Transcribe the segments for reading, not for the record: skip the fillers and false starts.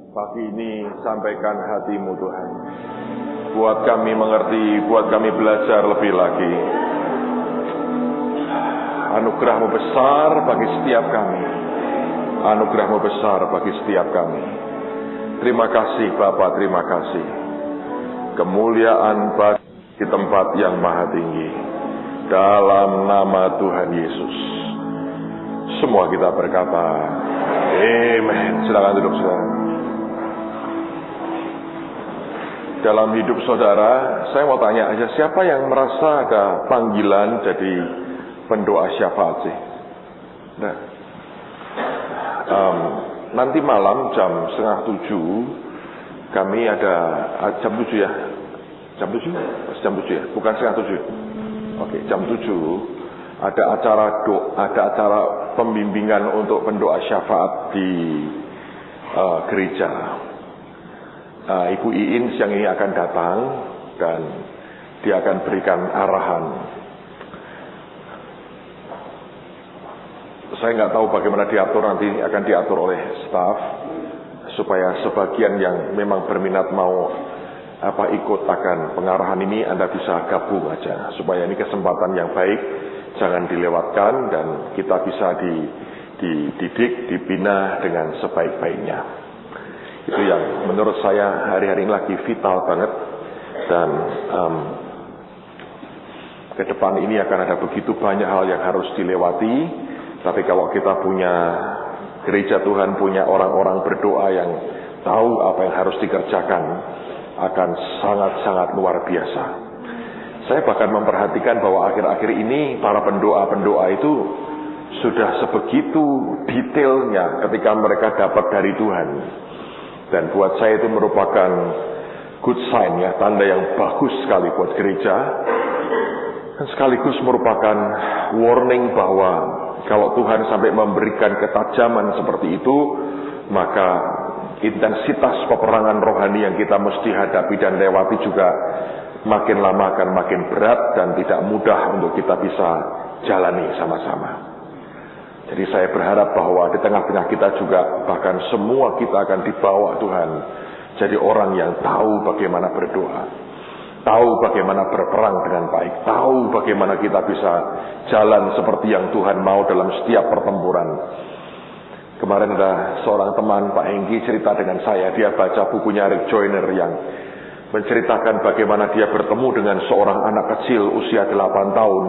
Pagi ini sampaikan hati-Mu Tuhan. Buat kami mengerti, buat kami belajar lebih lagi. Anugerah-Mu besar bagi setiap kami. Anugerah-Mu besar bagi setiap kami. Terima kasih Bapa, terima kasih. Kemuliaan bagi di tempat yang maha tinggi. Dalam nama Tuhan Yesus. Semua kita berkata, amen. Silakan duduk saudara. Dalam hidup saudara, saya mau tanya aja, siapa yang merasa ada panggilan jadi pendoa syafaat sih? Nah, nanti malam jam 6:30 kami ada jam 7 ya? Jam 7 ya? Bukan 6:30. Oke, jam 7 ada acara pembimbingan untuk pendoa syafaat di gereja. Ibu Iin siang ini akan datang dan dia akan berikan arahan. Saya nggak tahu bagaimana diatur, nanti akan diatur oleh staf supaya sebagian yang memang berminat mau ikut akan pengarahan ini, Anda bisa gabung aja supaya ini kesempatan yang baik, jangan dilewatkan dan kita bisa dididik, dibina dengan sebaik-baiknya. Itu yang menurut saya hari-hari ini lagi vital banget, dan ke depan ini akan ada begitu banyak hal yang harus dilewati. Tapi kalau kita punya gereja Tuhan, punya orang-orang berdoa yang tahu apa yang harus dikerjakan, akan sangat-sangat luar biasa. Saya bahkan memperhatikan bahwa akhir-akhir ini para pendoa-pendoa itu sudah sebegitu detailnya ketika mereka dapat dari Tuhan. Dan buat saya itu merupakan good sign ya, tanda yang bagus sekali buat gereja. Dan sekaligus merupakan warning bahwa kalau Tuhan sampai memberikan ketajaman seperti itu, maka intensitas peperangan rohani yang kita mesti hadapi dan lewati juga makin lama akan makin berat dan tidak mudah untuk kita bisa jalani sama-sama. Jadi saya berharap bahwa di tengah-tengah kita juga, bahkan semua kita akan dibawa Tuhan jadi orang yang tahu bagaimana berdoa, tahu bagaimana berperang dengan baik, tahu bagaimana kita bisa jalan seperti yang Tuhan mau dalam setiap pertempuran. Kemarin ada seorang teman, Pak Hengki, cerita dengan saya. Dia baca bukunya Rick Joyner yang menceritakan bagaimana dia bertemu dengan seorang anak kecil usia 8 tahun.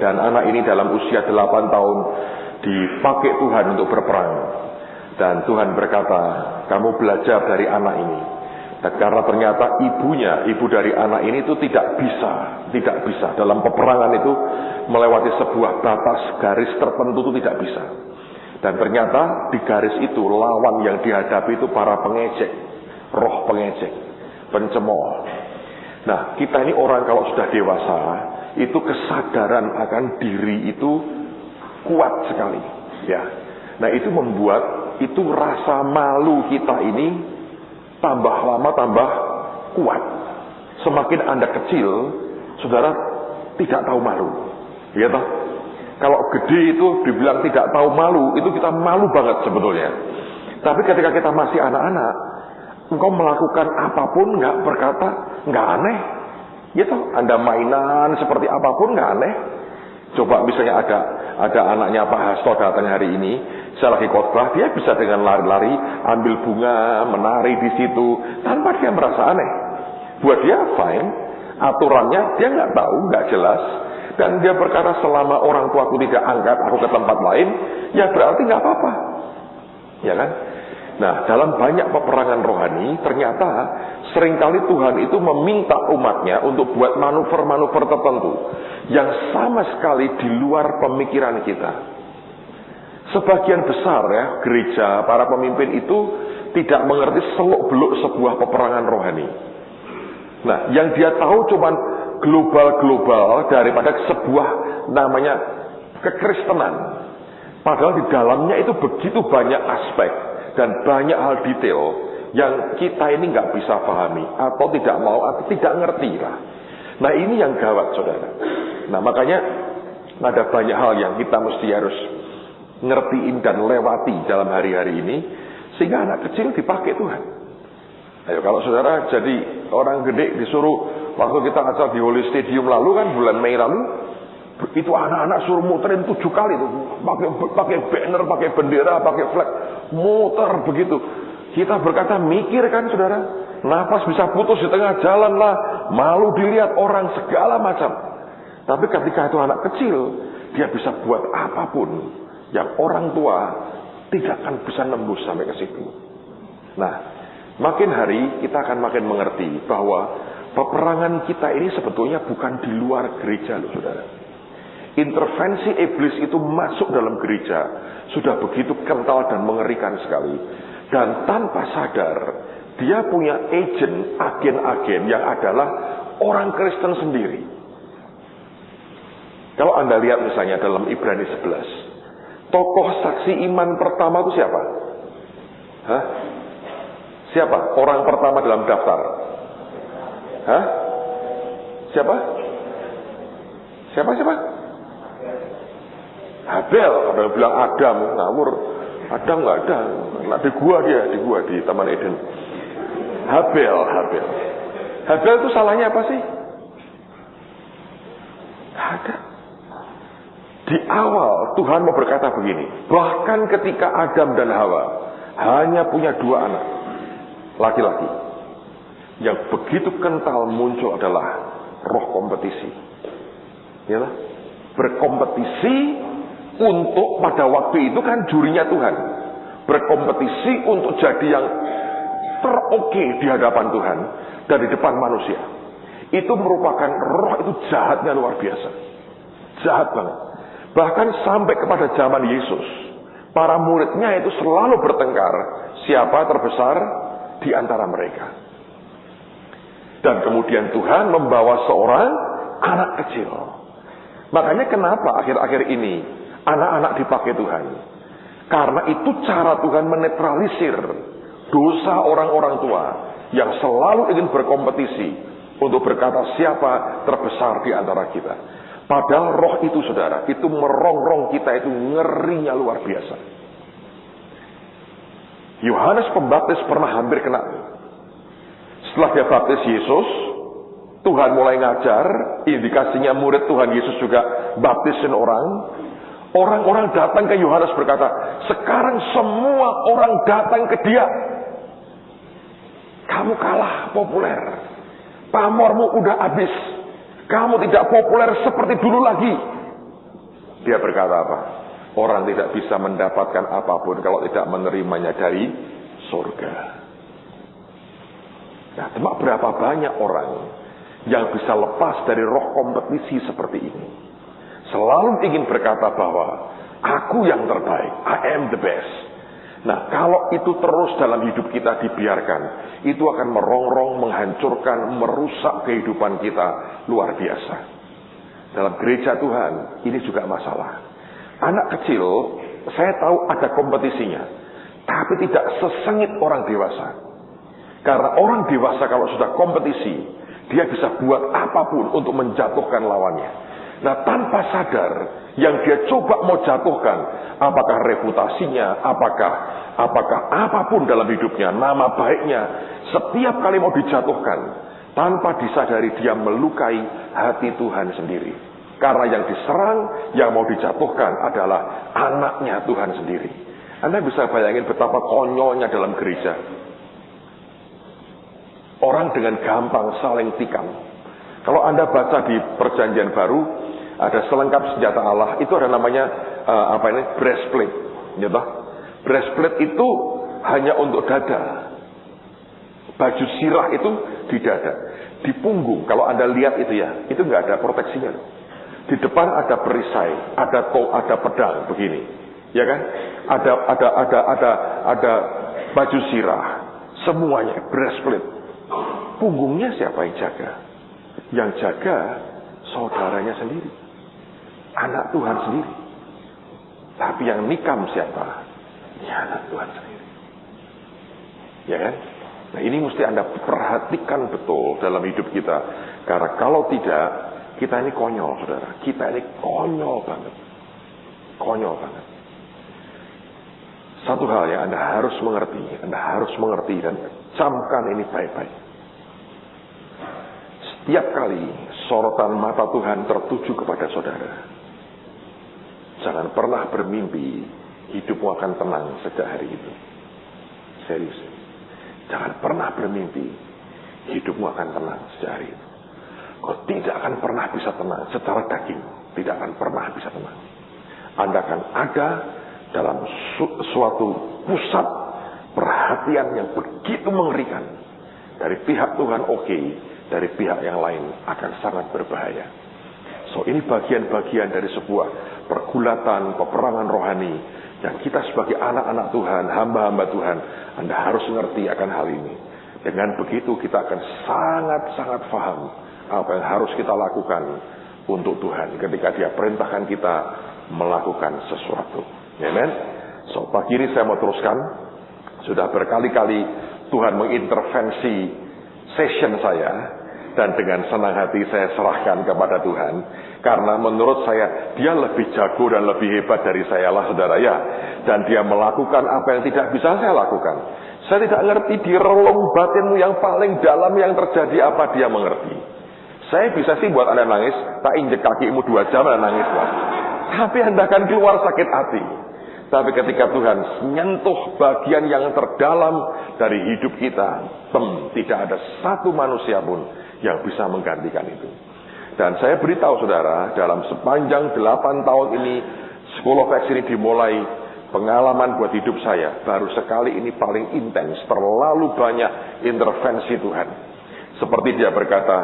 Dan anak ini dalam usia 8 tahun dipakai Tuhan untuk berperang. Dan Tuhan berkata, kamu belajar dari anak ini. Dan karena ternyata ibu dari anak ini itu tidak bisa dalam peperangan itu melewati sebuah batas garis tertentu, itu tidak bisa. Dan ternyata di garis itu lawan yang dihadapi itu para pengejek, roh pengejek, pencemooh. Nah, kita ini orang kalau sudah dewasa, itu kesadaran akan diri itu kuat sekali, ya. Nah, itu membuat itu rasa malu kita ini tambah lama tambah kuat. Semakin Anda kecil, saudara tidak tahu malu, ya toh? Kalau gede itu dibilang tidak tahu malu, itu kita malu banget sebetulnya. Tapi ketika kita masih anak-anak, engkau melakukan apapun nggak berkata, nggak aneh. Gitu, Anda mainan seperti apapun nggak aneh. Coba misalnya ada anaknya Pak Hasto datang hari ini, saya lagi khotbah, dia bisa dengan lari-lari, ambil bunga, menari di situ, tanpa dia merasa aneh. Buat dia fine, aturannya dia nggak tahu, nggak jelas. Dan dia berkata, selama orang tuaku tidak angkat aku ke tempat lain, ya berarti nggak apa-apa, ya kan? Nah, dalam banyak peperangan rohani, ternyata seringkali Tuhan itu meminta umatnya untuk buat manuver-manuver tertentu yang sama sekali di luar pemikiran kita. Sebagian besar ya gereja, para pemimpin itu tidak mengerti seluk-beluk sebuah peperangan rohani. Nah, yang dia tahu cuman global daripada sebuah namanya kekristenan. Padahal di dalamnya itu begitu banyak aspek dan banyak hal detail yang kita ini nggak bisa pahami atau tidak mau atau tidak ngerti lah. Nah, ini yang gawat saudara. Nah, makanya ada banyak hal yang kita mesti harus ngertiin dan lewati dalam hari-hari ini Sehingga anak kecil dipakai Tuhan. Ayo kalau saudara jadi orang gede disuruh, waktu kita acara di Holy Stadium lalu kan, bulan Mei lalu, itu anak-anak suruh muterin 7 kali tuh, pakai banner, pakai bendera, pakai flag, muter begitu. Kita berkata, mikir kan saudara, nafas bisa putus di tengah jalan lah, malu dilihat orang segala macam. Tapi ketika itu anak kecil, dia bisa buat apapun yang orang tua tidak akan bisa nembus sampai ke situ. Nah, makin hari kita akan makin mengerti bahwa peperangan kita ini sebetulnya bukan di luar gereja loh saudara. Intervensi iblis itu masuk dalam gereja sudah begitu kental dan mengerikan sekali. Dan tanpa sadar dia punya agen-agen yang adalah orang Kristen sendiri. Kalau Anda lihat misalnya dalam Ibrani 11, tokoh saksi iman pertama itu siapa? Hah? Siapa? Orang pertama dalam daftar? Hah? Siapa? Siapa? Habel. Ada yang bilang Adam, ngawur. Adam nggak ada. Nah, di gua di Taman Eden. Habel. Habel itu salahnya apa sih? Ada. Di awal Tuhan mau berkata begini, bahkan ketika Adam dan Hawa hanya punya 2 anak laki-laki, yang begitu kental muncul adalah roh kompetisi. Yalah, berkompetisi untuk pada waktu itu kan jurinya Tuhan, berkompetisi untuk jadi yang teroke di hadapan Tuhan dan di depan manusia. Itu merupakan roh itu jahatnya luar biasa, jahat banget. Bahkan sampai kepada zaman Yesus, para muridnya itu selalu bertengkar siapa terbesar di antara mereka. Dan kemudian Tuhan membawa seorang anak kecil. Makanya kenapa akhir-akhir ini anak-anak dipakai Tuhan? Karena itu cara Tuhan menetralisir dosa orang-orang tua yang selalu ingin berkompetisi untuk berkata siapa terbesar di antara kita. Padahal roh itu saudara, itu merongrong kita, itu ngerinya luar biasa. Yohanes Pembaptis pernah hampir kena. Setelah dia baptis Yesus, Tuhan mulai ngajar, indikasinya murid Tuhan Yesus juga baptisin orang. Orang-orang datang ke Yohanes berkata, sekarang semua orang datang ke dia. Kamu kalah populer. Pamormu udah habis. Kamu tidak populer seperti dulu lagi. Dia berkata apa? Orang tidak bisa mendapatkan apapun kalau tidak menerimanya dari surga. Nah, cuma berapa banyak orang yang bisa lepas dari roh kompetisi seperti ini. Selalu ingin berkata bahwa aku yang terbaik, I am the best. Nah, kalau itu terus dalam hidup kita dibiarkan, itu akan merongrong, menghancurkan, merusak kehidupan kita luar biasa. Dalam gereja Tuhan, ini juga masalah. Anak kecil, saya tahu ada kompetisinya, tapi tidak sesengit orang dewasa. Karena orang dewasa kalau sudah kompetisi, dia bisa buat apapun untuk menjatuhkan lawannya. Nah, tanpa sadar, yang dia coba mau jatuhkan, apakah reputasinya, apakah apapun dalam hidupnya, nama baiknya, setiap kali mau dijatuhkan, tanpa disadari dia melukai hati Tuhan sendiri. Karena yang diserang, yang mau dijatuhkan adalah anaknya Tuhan sendiri. Anda bisa bayangin betapa konyolnya dalam gereja. Orang dengan gampang saling tikam. Kalau Anda baca di Perjanjian Baru, ada selengkap senjata Allah, itu ada namanya breastplate, ya toh? Breastplate itu hanya untuk dada. Baju sirah itu di dada, di punggung. Kalau Anda lihat itu ya, itu nggak ada proteksinya. Di depan ada perisai, ada pedang begini, ya kan? Ada baju sirah, semuanya breastplate. Punggungnya siapa yang jaga? Yang jaga saudaranya sendiri, anak Tuhan sendiri. Tapi yang nikam siapa? Ya, anak Tuhan sendiri. Ya kan? Nah, ini mesti Anda perhatikan betul dalam hidup kita. Karena kalau tidak, kita ini konyol, saudara. Kita ini konyol banget. Konyol banget. Satu hal yang Anda harus mengerti dan camkan ini baik-baik. Setiap kali sorotan mata Tuhan tertuju kepada saudara, jangan pernah bermimpi hidupmu akan tenang sejak hari itu. Serius. Jangan pernah bermimpi hidupmu akan tenang sejak hari itu. Kau tidak akan pernah bisa tenang secara daging. Tidak akan pernah bisa tenang. Anda akan ada dalam suatu pusat perhatian yang begitu mengerikan. Dari pihak Tuhan oke, dari pihak yang lain akan sangat berbahaya. So ini bagian-bagian dari sebuah pergulatan, peperangan rohani yang kita sebagai anak-anak Tuhan, hamba-hamba Tuhan, Anda harus mengerti akan hal ini. Dengan begitu kita akan sangat-sangat paham apa yang harus kita lakukan untuk Tuhan ketika Dia perintahkan kita melakukan sesuatu. Amen. So pagi ini saya mau teruskan. Sudah berkali-kali Tuhan mengintervensi session saya, dan dengan senang hati saya serahkan kepada Tuhan. Karena menurut saya Dia lebih jago dan lebih hebat dari saya lah, saudara ya. Dan Dia melakukan apa yang tidak bisa saya lakukan. Saya tidak ngerti di relung batinmu yang paling dalam yang terjadi apa Dia mengerti. Saya bisa sih buat Anda nangis, tak injek kakimu 2 jam Anda nangis lah. Tapi Anda akan keluar sakit hati. Tapi ketika Tuhan menyentuh bagian yang terdalam dari hidup kita, tidak ada satu manusia pun yang bisa menggantikan itu. Dan saya beritahu saudara, dalam sepanjang 8 tahun ini, School of Acts ini dimulai, pengalaman buat hidup saya, baru sekali ini paling intens, terlalu banyak intervensi Tuhan. Seperti Dia berkata,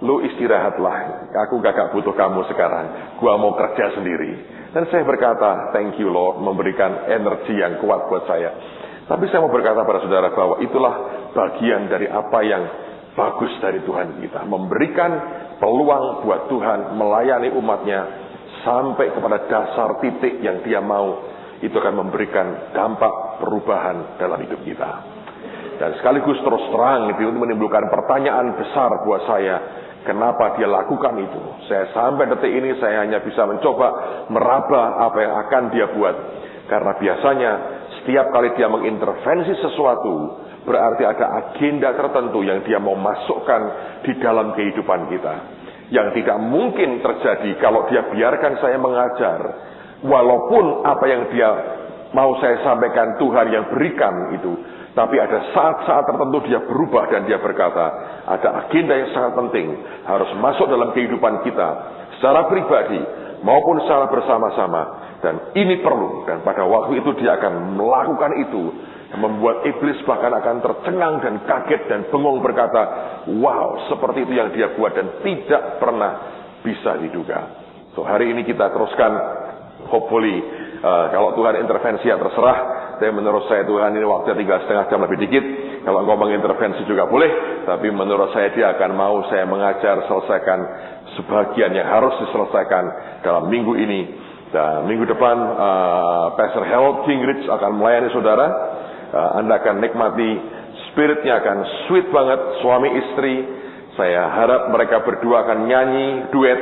lu istirahatlah, aku gak butuh kamu sekarang, gua mau kerja sendiri. Dan saya berkata, thank you Lord, memberikan energi yang kuat buat saya. Tapi saya mau berkata pada saudara bahwa itulah bagian dari apa yang bagus dari Tuhan kita. Memberikan peluang buat Tuhan melayani umatnya sampai kepada dasar titik yang Dia mau. Itu akan memberikan dampak perubahan dalam hidup kita. Dan sekaligus terus terang itu menimbulkan pertanyaan besar buat saya. Kenapa Dia lakukan itu? Saya sampai detik ini saya hanya bisa mencoba meraba apa yang akan Dia buat. Karena biasanya setiap kali Dia mengintervensi sesuatu, berarti ada agenda tertentu yang Dia mau masukkan di dalam kehidupan kita. Yang tidak mungkin terjadi kalau Dia biarkan saya mengajar. Walaupun apa yang Dia mau saya sampaikan Tuhan yang berikan itu. Tapi ada saat-saat tertentu Dia berubah dan Dia berkata, ada agenda yang sangat penting harus masuk dalam kehidupan kita secara pribadi maupun secara bersama-sama, dan ini perlu. Dan pada waktu itu Dia akan melakukan itu, membuat iblis bahkan akan tercengang dan kaget dan bengong berkata, wow, seperti itu yang Dia buat dan tidak pernah bisa diduga. So hari ini kita teruskan, hopefully kalau Tuhan intervensi ya terserah. Tapi menurut saya Tuhan ini waktunya tinggal setengah jam lebih dikit. Kalau engkau mengintervensi juga boleh. Tapi menurut saya Dia akan mau saya mengajar selesaikan sebagian yang harus diselesaikan dalam minggu ini. Dan minggu depan Pastor Harold Gingrich akan melayani saudara. Anda akan nikmati, spiritnya akan sweet banget, suami istri. Saya harap mereka berdua akan nyanyi duet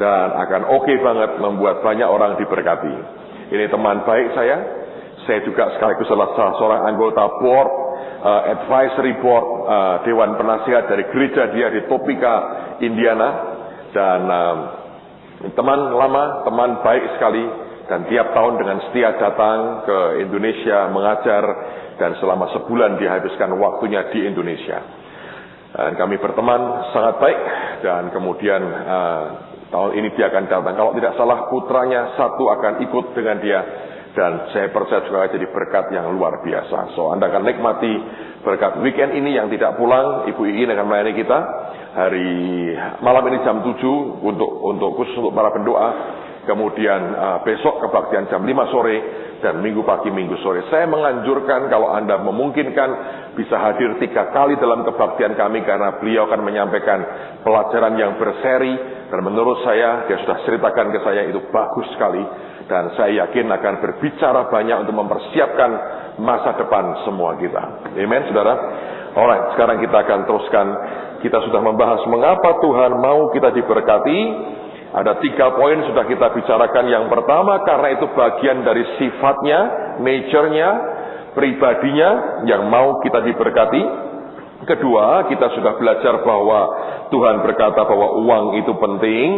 dan akan oke banget, membuat banyak orang diberkati. Ini teman baik saya. Saya juga sekaligus salah seorang anggota board, advisory board, Dewan Penasihat dari gereja dia di Topeka, Indiana. Dan teman lama, teman baik sekali. Dan tiap tahun dengan setia datang ke Indonesia mengajar. Dan selama sebulan dihabiskan waktunya di Indonesia. Dan kami berteman sangat baik. Dan kemudian tahun ini dia akan datang. Kalau tidak salah putranya satu akan ikut dengan dia. Dan saya percaya juga jadi berkat yang luar biasa. So Anda akan nikmati berkat weekend ini yang tidak pulang. Ibu Iin akan melayani kita hari malam ini jam 7 khusus untuk para pendoa. Kemudian besok kebaktian jam 5 sore dan minggu pagi, minggu sore. Saya menganjurkan kalau Anda memungkinkan bisa hadir 3 kali dalam kebaktian kami, karena beliau akan menyampaikan pelajaran yang berseri. Dan menurut saya, dia sudah ceritakan ke saya, itu bagus sekali. Dan saya yakin akan berbicara banyak untuk mempersiapkan masa depan semua kita. Amen, saudara? Alright, sekarang kita akan teruskan. Kita sudah membahas mengapa Tuhan mau kita diberkati. Ada 3 poin sudah kita bicarakan. Yang pertama, karena itu bagian dari sifatnya, nature-nya, pribadinya yang mau kita diberkati. Kedua, kita sudah belajar bahwa Tuhan berkata bahwa uang itu penting.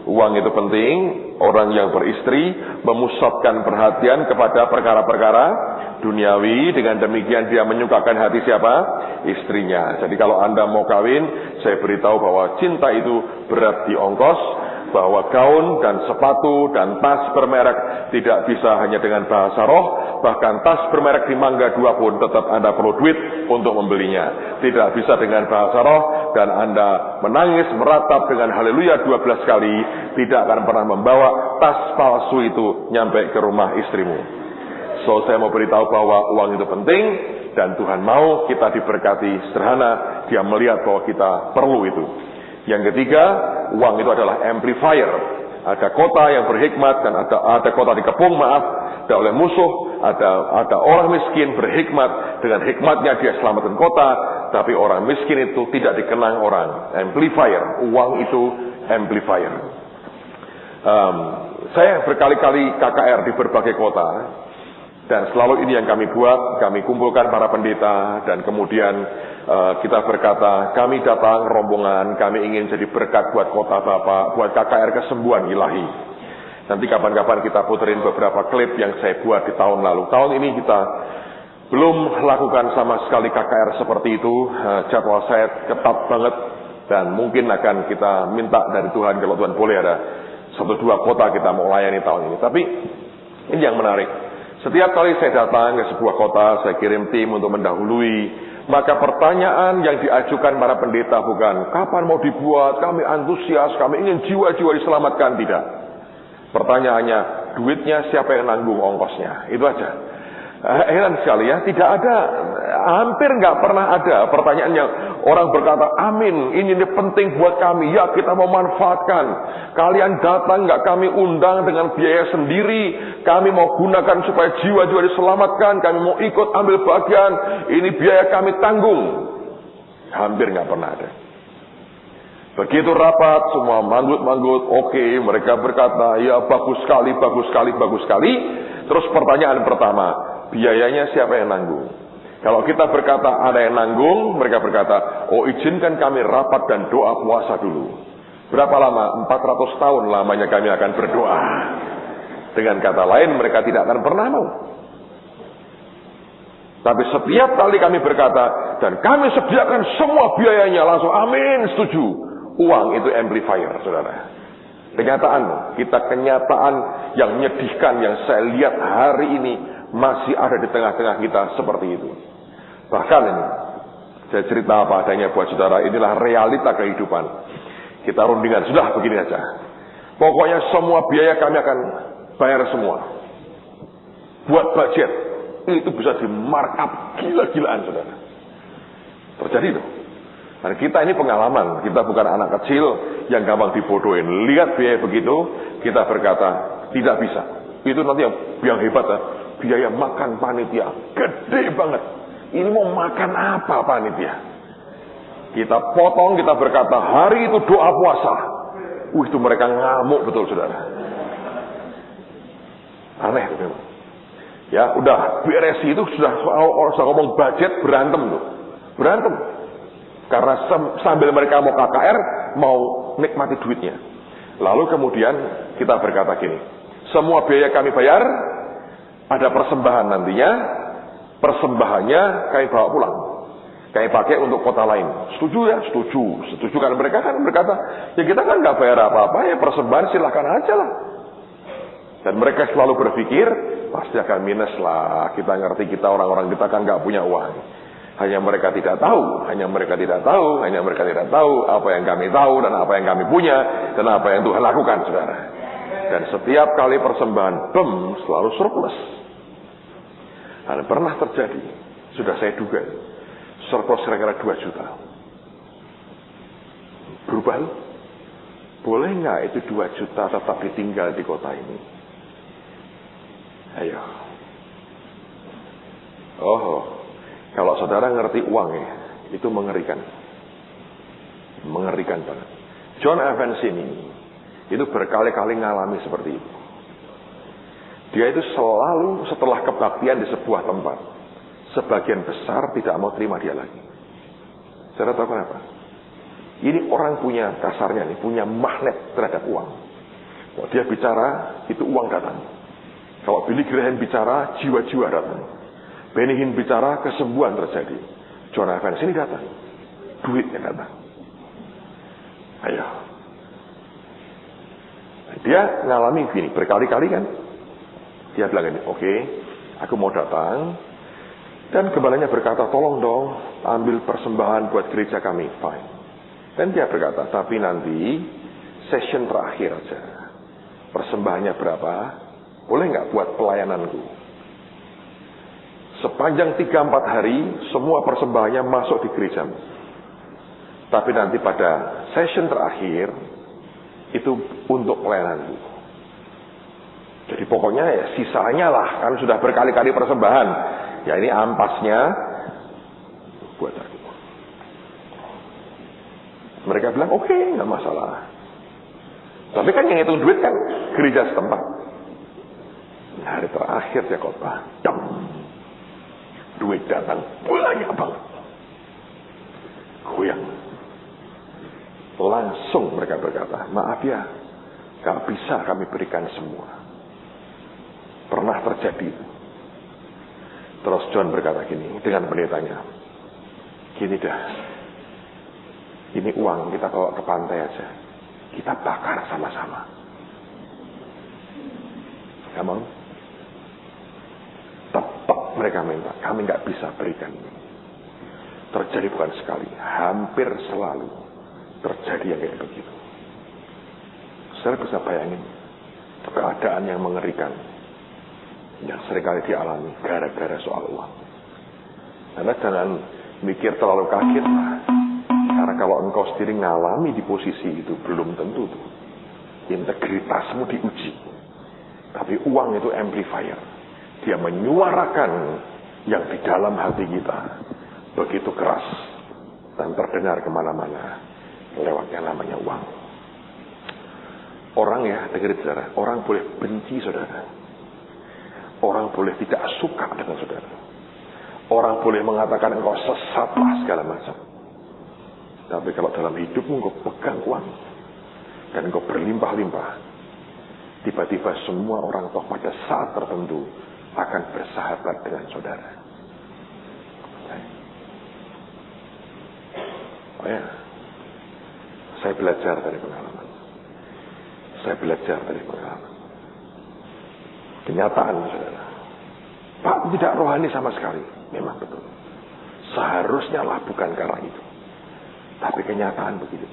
Uang itu penting. Orang yang beristri memusatkan perhatian kepada perkara-perkara duniawi. Dengan demikian dia menyukakan hati siapa? Istrinya. Jadi kalau Anda mau kawin, saya beritahu bahwa cinta itu berat di ongkos. Bahwa gaun dan sepatu dan tas bermerek tidak bisa hanya dengan bahasa roh. Bahkan tas bermerek di Mangga 2 pun tetap Anda perlu duit untuk membelinya. Tidak bisa dengan bahasa roh dan Anda menangis meratap dengan haleluya 12 kali. Tidak akan pernah membawa tas palsu itu nyampe ke rumah istrimu. So saya mau beritahu bahwa uang itu penting. Dan Tuhan mau kita diberkati sederhana. Dia melihat bahwa kita perlu itu. Yang ketiga, uang itu adalah amplifier. Ada kota yang berhikmat dan ada kota dikepung, ada oleh musuh, ada orang miskin berhikmat, dengan hikmatnya dia selamatkan kota, tapi orang miskin itu tidak dikenang orang. Amplifier, uang itu amplifier. Saya berkali-kali KKR di berbagai kota, dan selalu ini yang kami buat, kami kumpulkan para pendeta, dan kemudian kita berkata, kami datang rombongan, kami ingin jadi berkat buat kota Bapak, buat KKR kesembuhan ilahi. Nanti kapan-kapan kita puterin beberapa klip yang saya buat di tahun lalu. Tahun ini kita belum lakukan sama sekali KKR seperti itu. Jadwal saya ketat banget, dan mungkin akan kita minta dari Tuhan, kalau Tuhan boleh ada 1-2 kota kita mau layani tahun ini. Tapi ini yang menarik. Setiap kali saya datang ke sebuah kota, saya kirim tim untuk mendahului. Maka pertanyaan yang diajukan para pendeta bukan, kapan mau dibuat, kami antusias, kami ingin jiwa-jiwa diselamatkan, tidak. Pertanyaannya, duitnya siapa yang nanggung ongkosnya? Itu aja. Heran sekali ya, tidak ada, hampir nggak pernah ada pertanyaan yang orang berkata, amin, ini penting buat kami, ya kita mau manfaatkan. Kalian datang nggak kami undang dengan biaya sendiri, kami mau gunakan supaya jiwa-jiwa diselamatkan, kami mau ikut ambil bagian, ini biaya kami tanggung. Hampir nggak pernah ada. Begitu rapat, semua manggut-manggut, oke, mereka berkata, ya bagus sekali, bagus sekali, bagus sekali. Terus pertanyaan pertama, biayanya siapa yang nanggung? Kalau kita berkata ada yang nanggung, mereka berkata, oh izinkan kami rapat dan doa puasa dulu. Berapa lama? 400 tahun lamanya kami akan berdoa. Dengan kata lain, mereka tidak akan pernah mau. Tapi setiap kali kami berkata, dan kami sediakan semua biayanya, langsung amin, setuju. Uang itu amplifier, saudara. Kenyataan, kita kenyataan yang menyedihkan yang saya lihat hari ini masih ada di tengah-tengah kita seperti itu. Bahkan ini, saya cerita apa adanya buat saudara, inilah realita kehidupan. Kita rundingan, sudah begini aja. Pokoknya semua biaya kami akan bayar semua. Buat budget, itu bisa di markup gila-gilaan saudara. Terjadi itu. Dan kita ini pengalaman, kita bukan anak kecil yang gampang dibodohin. Lihat biaya begitu, kita berkata, tidak bisa. Itu nanti yang hebat ya, biaya makan panitia, gede banget. Ini mau makan apa panitia? Kita potong, kita berkata, hari itu doa puasa. Itu mereka ngamuk betul saudara. Aneh itu memang. Ya, udah beres itu sudah ngomong budget, berantem tuh. Berantem. Karena sambil mereka mau KKR, mau nikmati duitnya. Lalu kemudian kita berkata gini, semua biaya kami bayar, ada persembahan nantinya, persembahannya kami bawa pulang. Kami pakai untuk kota lain. Setuju ya? Setuju. Setuju karena mereka kan berkata, ya kita kan nggak bayar apa-apa, ya persembahan silakan aja lah. Dan mereka selalu berpikir, pasti akan minus lah. Kita ngerti, kita orang-orang kita kan nggak punya uang. Hanya mereka tidak tahu, hanya mereka tidak tahu, hanya mereka tidak tahu apa yang kami tahu dan apa yang kami punya dan apa yang Tuhan lakukan, saudara. Dan setiap kali persembahan, selalu surplus. Dan pernah terjadi, sudah saya duga, surplus kira-kira 2 juta. Berubah? Boleh nggak itu 2 juta tetap ditinggal di kota ini? Ayo. Kalau saudara ngerti uang ya, itu mengerikan. Mengerikan banget. John Evans ini, itu berkali-kali ngalami seperti itu. Dia itu selalu setelah kebaktian di sebuah tempat, sebagian besar tidak mau terima dia lagi. Saudara tahu kenapa? Ini orang punya, kasarnya nih, punya magnet terhadap uang. Kalau dia bicara, itu uang datang. Kalau Billy Graham bicara, jiwa-jiwa datang. Benny Hinn bicara, kesembuhan terjadi. John Evans ini datang, duitnya datang. Ayo. Dia ngalami gini, berkali-kali kan. Dia bilang ini, oke, aku mau datang. Dan gembalanya berkata, tolong dong, ambil persembahan buat gereja kami. Fine. Dan dia berkata, tapi nanti session terakhir aja. Persembahannya berapa? Boleh nggak buat pelayananku? Sepanjang 3-4 hari, semua persembahannya masuk di gerejamu. Tapi nanti pada session terakhir, itu untuk pelayananku. Jadi pokoknya ya sisanya lah, kan sudah berkali-kali persembahan. Ya ini ampasnya buat aku. Mereka bilang, oke, nggak masalah. Tapi kan yang hitung duit kan gereja setempat. Hari terakhir dia khotbah, duit datang banyak banget, goyang. Langsung mereka berkata, maaf ya, gak bisa kami berikan semua. Pernah terjadi. Terus John berkata gini dengan pendetanya, gini dah, ini uang kita bawa ke pantai aja, kita bakar sama-sama. Gak mau? Tetap mereka minta, kami gak bisa berikan. Terjadi bukan sekali, hampir selalu terjadi yang kayak begitu. Saya bisa bayangin keadaan yang mengerikan yang seringkali dialami gara-gara soal uang. Anda jangan mikir terlalu kaget lah. Karena kalau engkau sendiri ngalami di posisi itu, belum tentu tuh integritasmu diuji. Tapi uang itu amplifier. Dia menyuarakan yang di dalam hati kita begitu keras dan terdengar kemana-mana lewat yang namanya uang. Orang ya, dengar saudara, orang boleh benci saudara. Orang boleh tidak suka dengan saudara. Orang boleh mengatakan engkau sesat lah segala macam. Tapi kalau dalam hidupmu engkau pegang uang dan engkau berlimpah-limpah, tiba-tiba semua orang toh pada saat tertentu akan bersahabat dengan saudara. Oh ya, saya belajar dari pengalaman. Saya belajar dari pengalaman. Kenyataan, saudara. Pak, tidak rohani sama sekali. Memang betul. Seharusnya lah bukan karena itu. Tapi kenyataan begitu.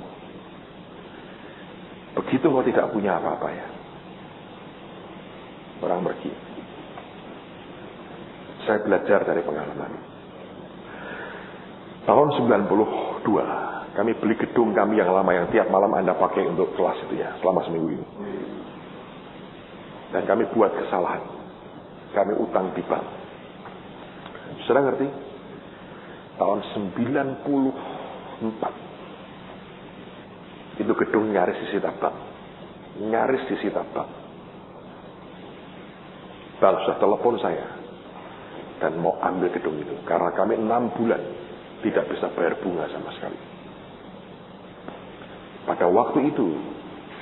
Begitu kau tidak punya apa-apa ya. Orang pergi. Saya belajar dari pengalaman. Tahun 92, kami beli gedung kami yang lama yang tiap malam Anda pakai untuk kelas itu ya, selama seminggu ini. Dan kami buat kesalahan. Kami utang di bank. Saudara ngerti? Tahun 94. Itu gedung nyaris disita bank. Nyaris disita bank. Bank sudah telepon saya. Dan mau ambil gedung itu. Karena kami 6 bulan tidak bisa bayar bunga sama sekali. Pada waktu itu,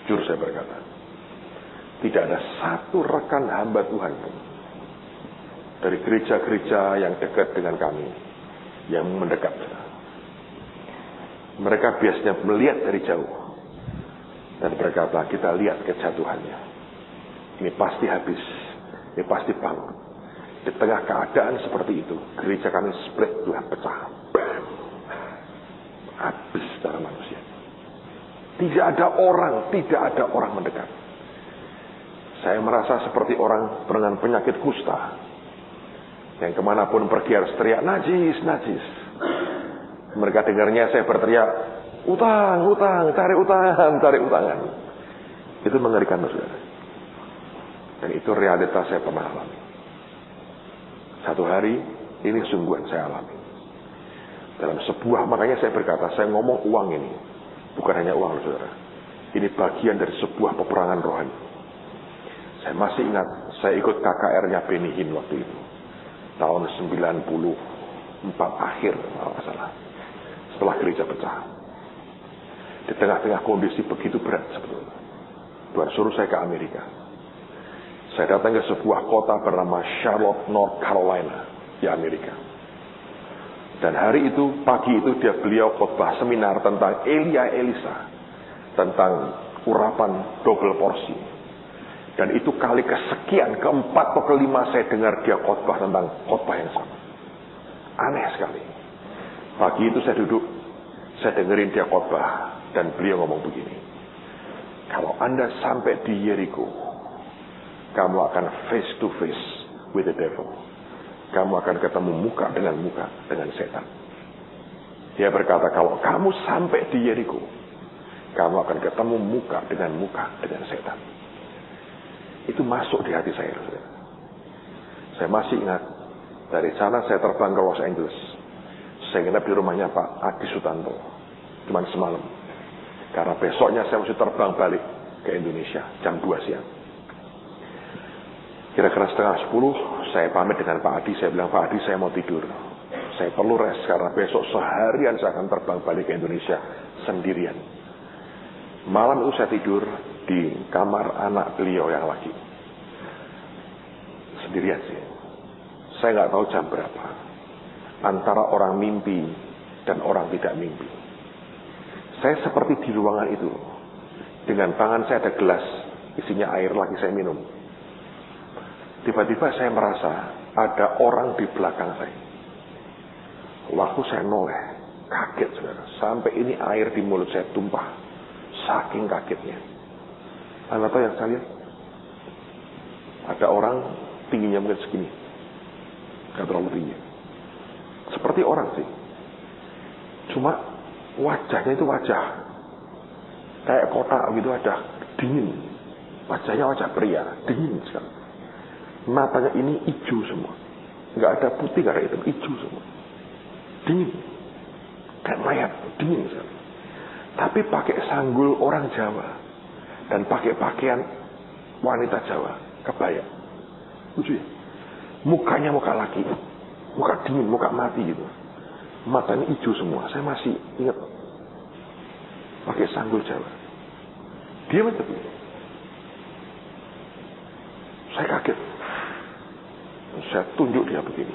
jujur saya berkata, tidak ada satu rekan hamba Tuhan pun dari gereja-gereja yang dekat dengan kami yang mendekat. Mereka biasanya melihat dari jauh dan berkata, kita lihat kejatuhannya. Ini pasti habis, ini pasti bangkrut. Di tengah keadaan seperti itu, gereja kami split, pecah. Bam. Habis secara manusia. Tidak ada orang mendekat. Saya merasa seperti orang dengan penyakit kusta. Yang kemanapun pergi harus teriak, najis, najis. Mereka dengarnya saya berteriak, utang, utang, cari utangan. Itu mengerikan, saudara. Dan itu realitas saya pernah alami. Satu hari, ini sungguhan saya alami. Dalam sebuah, makanya saya berkata, saya ngomong uang ini. Bukan hanya uang, saudara. Ini bagian dari sebuah peperangan rohani. Saya masih ingat Saya ikut KKR-nya Benny Hinn waktu itu. Tahun 94 akhir, kalau nggak salah. Setelah gereja pecah. Di tengah-tengah kondisi begitu berat sebetulnya. Tuhan suruh saya ke Amerika. Saya datang ke sebuah kota bernama Charlotte, North Carolina, di Amerika. Dan hari itu, pagi itu beliau khotbah seminar tentang Elia Elisa, tentang urapan double porsi. Dan itu kali kesekian, keempat atau kelima saya dengar dia khotbah tentang khotbah yang sama. Aneh sekali. Pagi itu saya duduk, saya dengerin dia khotbah, dan beliau ngomong begini. Kalau Anda sampai di Jericho, kamu akan face to face with the devil. Kamu akan ketemu muka dengan setan. Dia berkata, kalau kamu sampai di Jericho, kamu akan ketemu muka dengan setan. Itu masuk di hati saya. Saya masih ingat, dari sana saya terbang ke Los Angeles. Saya nginep di rumahnya Pak Adi Sutanto. Cuman semalam. Karena besoknya saya mesti terbang balik ke Indonesia jam 2 siang. Kira-kira 9:30 saya pamit dengan Pak Adi. Saya bilang, Pak Adi, saya mau tidur. Saya perlu rest karena besok seharian saya akan terbang balik ke Indonesia sendirian. Malam itu saya tidur di kamar anak beliau yang laki. Sendirian sih. Saya nggak tahu jam berapa. Antara orang mimpi dan orang tidak mimpi. Saya seperti di ruangan itu. Dengan tangan saya ada gelas, isinya air lagi saya minum. Tiba-tiba saya merasa ada orang di belakang saya. Waktu saya noleh, kaget saudara. Sampai ini air di mulut saya tumpah. Saking kagetnya. Anda tahu yang saya lihat? Ada orang tingginya mungkin segini. Gak terlalu tinggi. Seperti orang sih. Cuma wajahnya itu wajah kayak kotak gitu, ada dingin. Wajahnya wajah pria, dingin sekali. Matanya ini hijau semua. Nggak ada putih, nggak ada hitam, hijau semua. Dingin. Kayak mayat, dingin sekali. Tapi pakai sanggul orang Jawa. Dan pakai pakaian wanita Jawa. Kebaya. Lucu ya? Mukanya muka laki. Muka dingin, muka mati gitu. Matanya hijau semua. Saya masih ingat. Pakai sanggul Jawa. Dia macam itu. Saya kaget. Saya tunjuk dia begini.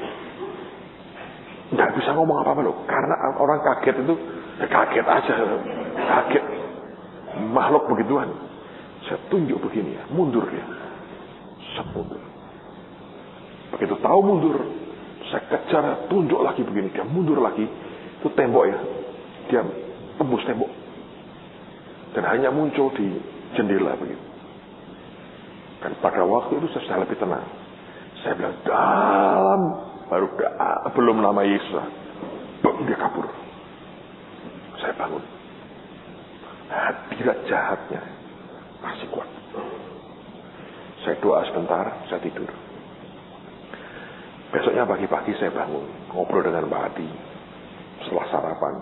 Nggak bisa ngomong apa-apa loh. Karena orang kaget itu, ya kaget aja. Kaget. Makhluk begituan. Saya tunjuk begini ya. Mundur dia. Mundur. Begitu tahu mundur, saya kejar, tunjuk lagi begini. Dia mundur lagi. Itu tembok ya. Dia tembus tembok. Dan hanya muncul di jendela begitu. Dan pada waktu itu saya lebih tenang. Saya bilang, dalam. Baru belum nama Yesus. Dia kabur. Saya bangun. Hadirat jahatnya masih kuat. Saya doa sebentar, saya tidur. Besoknya pagi-pagi saya bangun. Ngobrol dengan Pak Adi. Setelah sarapan.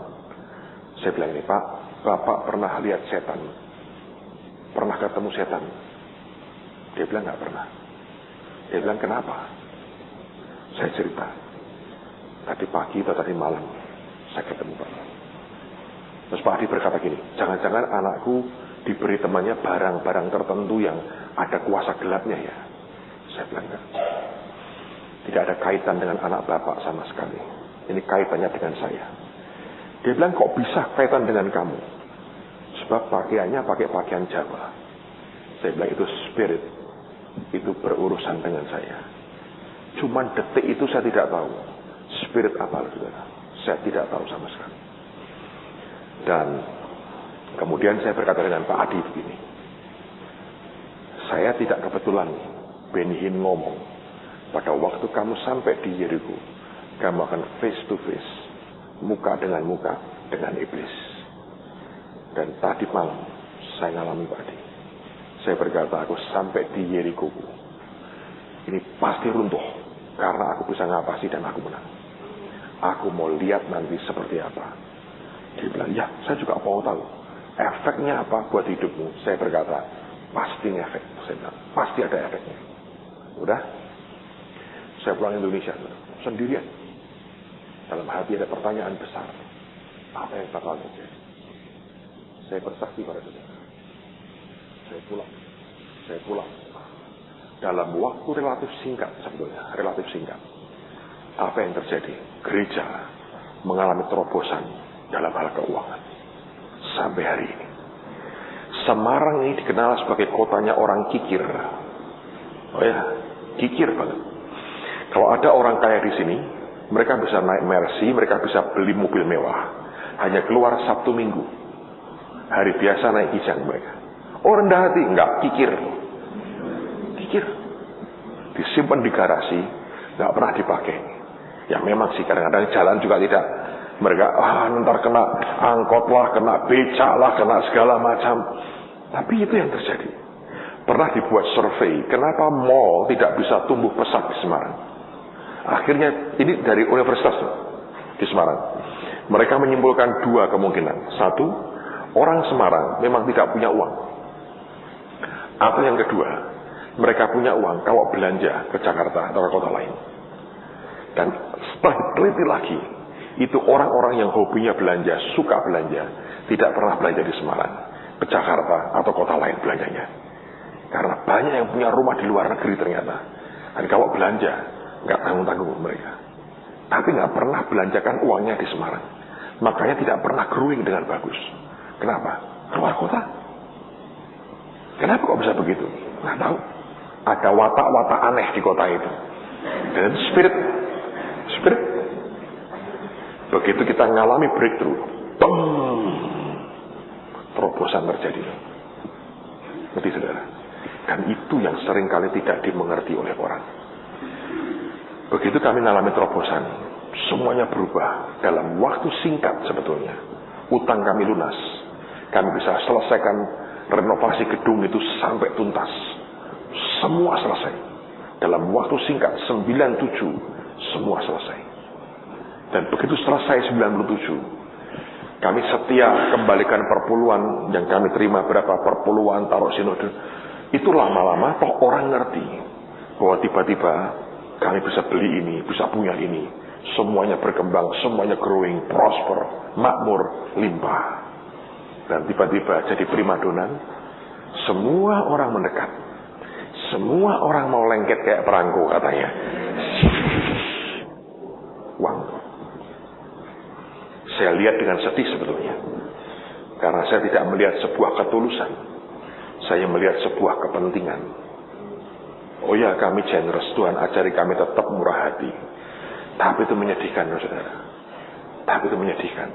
Saya bilang ini, Pak, Bapak pernah lihat setan? Pernah ketemu setan? Dia bilang nggak pernah. Dia bilang kenapa? Saya cerita. Tadi pagi atau tadi malam saya ketemu Pak. Terus Pak Adi berkata gini, jangan-jangan anakku diberi temannya barang-barang tertentu yang ada kuasa gelapnya ya. Saya bilang enggak. Tidak ada kaitan dengan anak Bapak sama sekali. Ini kaitannya dengan saya. Dia bilang kok bisa kaitan dengan kamu? Sebab pakaiannya pakai pakaian Jawa. Saya bilang itu spirit. Itu berurusan dengan saya. Cuman detik itu saya tidak tahu. Spirit apa saudara? Saya tidak tahu sama sekali. Dan kemudian saya berkata dengan Pak Adi begini. Saya tidak kebetulan Benny Hinn ngomong. Pada waktu kamu sampai di Jericho, kamu akan face to face. Muka dengan iblis. Dan tadi malam saya ngalami Pak Adi. Saya berkata aku sampai di Jericho. Ini pasti runtuh. Karena aku bisa ngapasi dan aku menang. Aku mau lihat nanti seperti apa. Dia bilang, ya saya juga mau tahu. Efeknya apa buat hidupmu? Saya berkata, pasti ngefek. Saya bilang, pasti ada efeknya. Udah? Saya pulang Indonesia sendirian. Dalam hati ada pertanyaan besar. Apa yang bakal terjadi? Saya bersaksi pada saudara. Saya pulang. Dalam waktu relatif singkat sebetulnya. Relatif singkat. Apa yang terjadi? Gereja mengalami terobosan dalam hal keuangan. Sampai hari ini. Semarang ini dikenal sebagai kotanya orang kikir. Oh ya, kikir banget. Kalau ada orang kaya di sini, mereka bisa naik Mercy, mereka bisa beli mobil mewah. Hanya keluar Sabtu Minggu. Hari biasa naik Kijang mereka. Oh, rendah hati? Enggak, kikir. Kikir. Disimpan di garasi, enggak pernah dipakai. Ya memang sih kadang-kadang jalan juga tidak. Mereka, ntar kena angkot lah, kena becak lah, kena segala macam. Tapi itu yang terjadi. Pernah dibuat survei, kenapa mall tidak bisa tumbuh pesat di Semarang? Akhirnya, ini dari universitas di Semarang. Mereka menyimpulkan dua kemungkinan. Satu, orang Semarang memang tidak punya uang. Atau yang kedua, mereka punya uang kalau belanja ke Jakarta atau ke kota lain. Dan setelah diteliti lagi, itu orang-orang yang hobinya belanja, suka belanja, tidak pernah belanja di Semarang, ke Jakarta atau kota lain belanjanya. Karena banyak yang punya rumah di luar negeri ternyata. Dan kalau belanja, nggak tanggung-tanggung mereka. Tapi nggak pernah belanjakan uangnya di Semarang. Makanya tidak pernah growing dengan bagus. Kenapa? Keluar kota. Kenapa kok bisa begitu? Nggak tahu. Ada watak-watak aneh di kota itu. Dan spirit. Begitu kita ngalami breakthrough, terobosan terjadi. Ngerti saudara? Dan itu yang seringkali tidak dimengerti oleh orang. Begitu kami ngalami terobosan, semuanya berubah dalam waktu singkat sebetulnya. Utang kami lunas. Kami bisa selesaikan renovasi gedung itu sampai tuntas. Semua selesai. Dalam waktu singkat, 97, semua selesai. Dan begitu selesai 97, kami setia kembalikan perpuluhan yang kami terima, berapa perpuluhan, taruh sinode. Itu lama-lama toh orang ngerti bahwa tiba-tiba kami bisa beli ini, bisa punya ini. Semuanya berkembang, semuanya growing, prosper, makmur, limpah. Dan tiba-tiba jadi primadona. Semua orang mendekat. Semua orang mau lengket kayak perangko katanya. Uang. Saya lihat dengan sedih sebetulnya. Karena saya tidak melihat sebuah ketulusan. Saya melihat sebuah kepentingan. Oh ya, kami generous, Tuhan ajari kami tetap murah hati. Tapi itu menyedihkan, saudara. Tapi itu menyedihkan.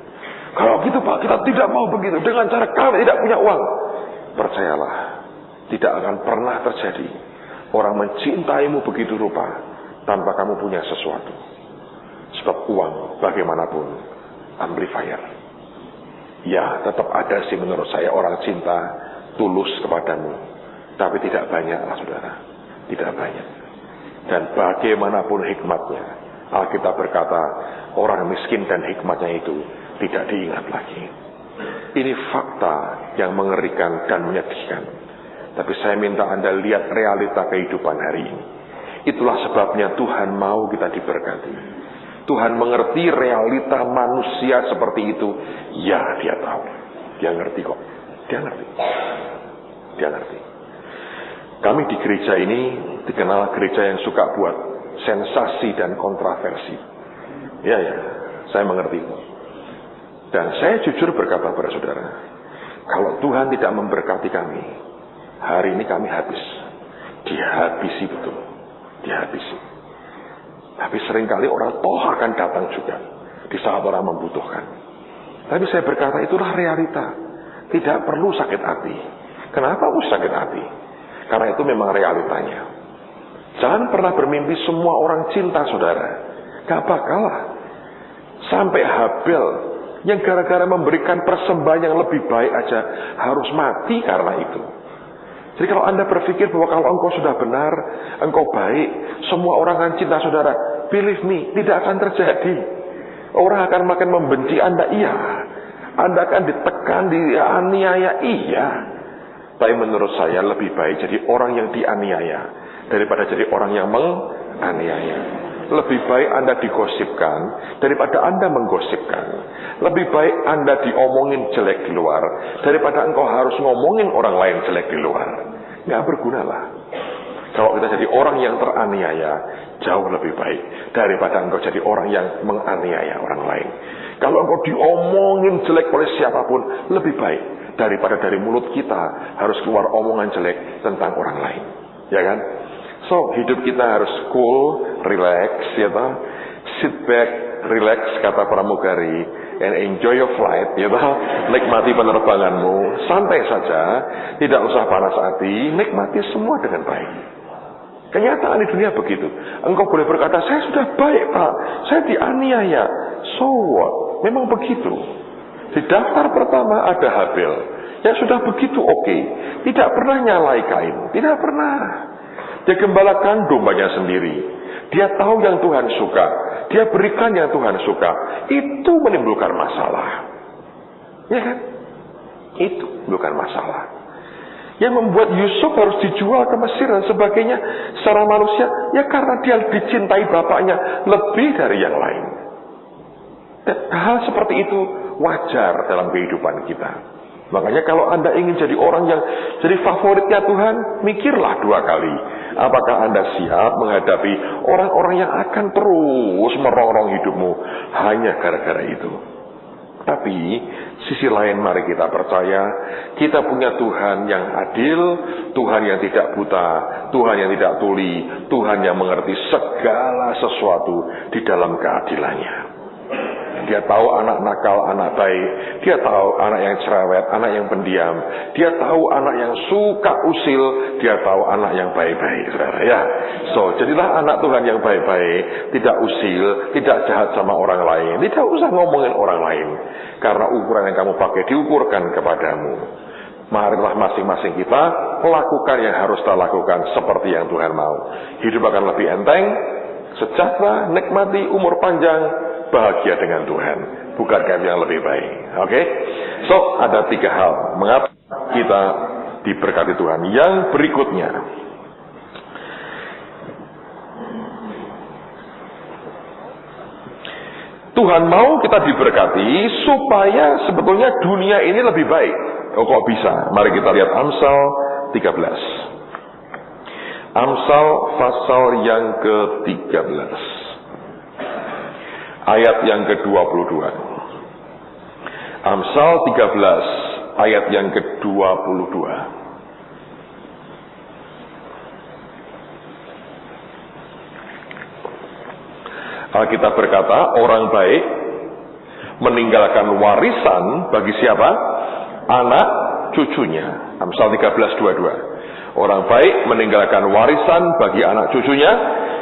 Kalau gitu Pak, kita tidak mau begitu. Dengan cara kami tidak punya uang. Percayalah, tidak akan pernah terjadi orang mencintaimu begitu rupa tanpa kamu punya sesuatu. Sebab uang bagaimanapun amplifier. Ya, tetap ada sih menurut saya orang cinta tulus kepadamu. Tapi tidak banyak lah saudara. Tidak banyak. Dan bagaimanapun hikmatnya, Alkitab berkata, orang miskin dan hikmatnya itu tidak diingat lagi. Ini fakta yang mengerikan dan menyedihkan. Tapi saya minta Anda lihat realita kehidupan hari ini. Itulah sebabnya Tuhan mau kita diberkati. Tuhan mengerti realita manusia seperti itu. Ya, dia tahu. Dia ngerti kok. Dia ngerti. Dia ngerti. Kami di gereja ini dikenal gereja yang suka buat sensasi dan kontroversi. Ya, saya mengerti itu. Dan saya jujur berkata kepada saudara, kalau Tuhan tidak memberkati kami, hari ini kami habis. Dihabisi betul. Dihabisi. Tapi seringkali orang toh akan datang juga di saat orang membutuhkan. Tapi saya berkata itulah realita. Tidak perlu sakit hati. Kenapa harus sakit hati? Karena itu memang realitanya. Jangan pernah bermimpi semua orang cinta saudara. Gak bakalah. Sampai Habel yang gara-gara memberikan persembahan yang lebih baik aja harus mati karena itu. Jadi kalau Anda berpikir bahwa kalau engkau sudah benar, engkau baik, semua orang akan cinta saudara, believe me, tidak akan terjadi. Orang akan makin membenci Anda, iya. Anda akan ditekan, dianiaya, iya. Tapi menurut saya lebih baik jadi orang yang dianiaya daripada jadi orang yang menganiaya. Lebih baik Anda digosipkan daripada Anda menggosipkan. Lebih baik Anda diomongin jelek di luar daripada engkau harus ngomongin orang lain jelek di luar. Nggak bergunalah. Kalau kita jadi orang yang teraniaya, jauh lebih baik daripada engkau jadi orang yang menganiaya orang lain. Kalau engkau diomongin jelek oleh siapapun, lebih baik daripada dari mulut kita harus keluar omongan jelek tentang orang lain. Ya kan? So, hidup kita harus cool, relax, ya toh? Sit back, relax, kata pramugari, and enjoy your flight, ya toh? Nikmati penerbanganmu, santai saja, tidak usah panas hati, nikmati semua dengan baik. Kenyataan di dunia begitu. Engkau boleh berkata, saya sudah baik Pak, saya dianiaya. So what? Memang begitu. Di daftar pertama ada Habil, yang sudah begitu oke, tidak pernah nyalai Kain, tidak pernah. Dia gembalakan dombanya sendiri. Dia tahu yang Tuhan suka. Dia berikan yang Tuhan suka. Itu menimbulkan masalah. Ya kan? Itu menimbulkan masalah. Yang membuat Yusuf harus dijual ke Mesir dan sebagainya secara manusia, ya karena dia dicintai bapaknya lebih dari yang lain. Dan hal seperti itu wajar dalam kehidupan kita. Makanya kalau Anda ingin jadi orang yang jadi favoritnya Tuhan, mikirlah 2 kali. Apakah Anda siap menghadapi orang-orang yang akan terus merongrong hidupmu hanya gara-gara itu? Tapi sisi lain mari kita percaya, kita punya Tuhan yang adil, Tuhan yang tidak buta, Tuhan yang tidak tuli, Tuhan yang mengerti segala sesuatu di dalam keadilannya. Dia tahu anak nakal, anak baik. Dia tahu anak yang cerewet, anak yang pendiam. Dia tahu anak yang suka usil. Dia tahu anak yang baik-baik, saudara. Ya, so jadilah anak Tuhan yang baik-baik, tidak usil, tidak jahat sama orang lain. Tidak usah ngomongin orang lain, karena ukuran yang kamu pakai diukurkan kepadamu. Marilah masing-masing kita lakukan yang harus kita lakukan seperti yang Tuhan mau. Hidup akan lebih enteng, sejahtera, nikmati, umur panjang, bahagia dengan Tuhan. Bukankah yang lebih baik? Oke? So, ada 3 hal mengapa kita diberkati Tuhan. Yang berikutnya, Tuhan mau kita diberkati supaya sebetulnya dunia ini lebih baik. Oh, kok bisa? Mari kita lihat Amsal 13. Amsal pasal yang ke-13. Ayat yang ke-22. Amsal 13 ayat yang ke-22. Alkitab berkata, orang baik meninggalkan warisan bagi siapa? Anak cucunya. Amsal 13:22. Orang baik meninggalkan warisan bagi anak cucunya,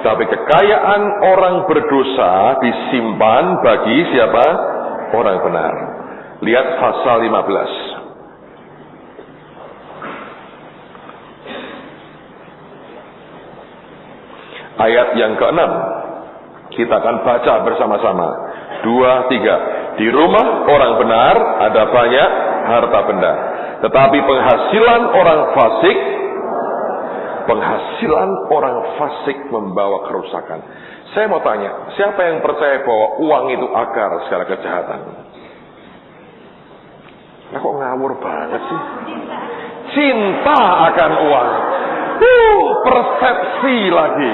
tapi kekayaan orang berdosa disimpan bagi siapa? Orang benar. Lihat pasal 15. Ayat yang ke-6. Kita akan baca bersama-sama. 2, 3. Di rumah orang benar ada banyak harta benda, tetapi penghasilan orang fasik membawa kerusakan. Saya mau tanya, siapa yang percaya bahwa uang itu akar segala kejahatan? Nah, kok ngawur banget sih? Cinta akan uang. Persepsi lagi.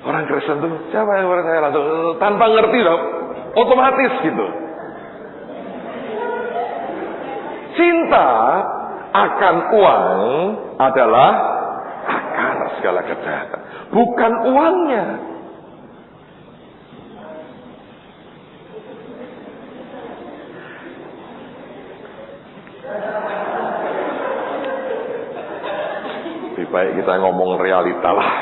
Orang Kristen tuh, siapa yang percaya langsung tanpa ngerti dong, otomatis gitu. Cinta akan uang adalah akar segala kejahatan, bukan uangnya. Lebih baik kita ngomong realita lah.